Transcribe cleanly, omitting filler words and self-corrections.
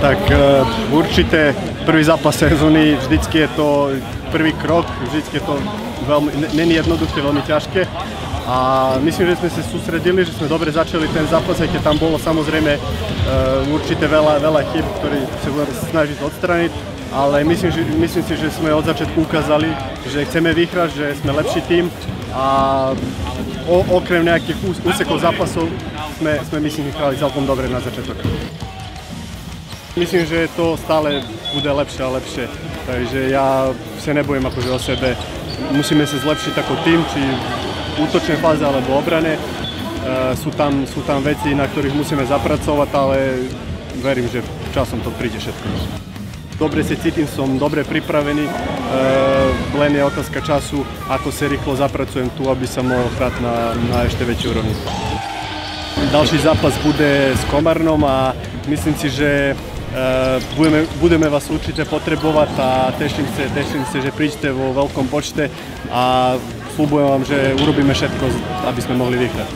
Tak určite prvý zápas sezóny, vždycky je to prvý krok, vždycky je to není jednoduché, veľmi ťažké. A myslím, že sme sa sústredili, že sme dobre začali ten zápas, aj keď tam bolo samozrejme určite veľa chyb, ktoré sa budeme snažiť odstraniť. Ale myslím si, že sme od začiatku ukázali, že chceme vyhrať, že sme lepší tím a okrem nejakých úsekov zápasov sme myslím, hrali celkom dobre na začiatok. Myslím, že to stále bude lepšie a lepšie, takže ja sa nebojím akože o sebe. Musíme sa zlepšiť ako tím, či v útočnej fáze alebo obrane. Sú tam veci, na ktorých musíme zapracovať, ale verím, že časom to príde všetko. Dobre sa cítim, som dobre pripravený, len je otázka času, ako sa rýchlo zapracujem tu, aby som mohol hrať na ešte väčšej úrovni. Ďalší zápas bude s Komárnom a myslím si, že budeme vás určite potrebovať a teším sa, že príďte vo veľkom počte a sľubujem vám, že urobíme všetko, aby sme mohli vyhrať.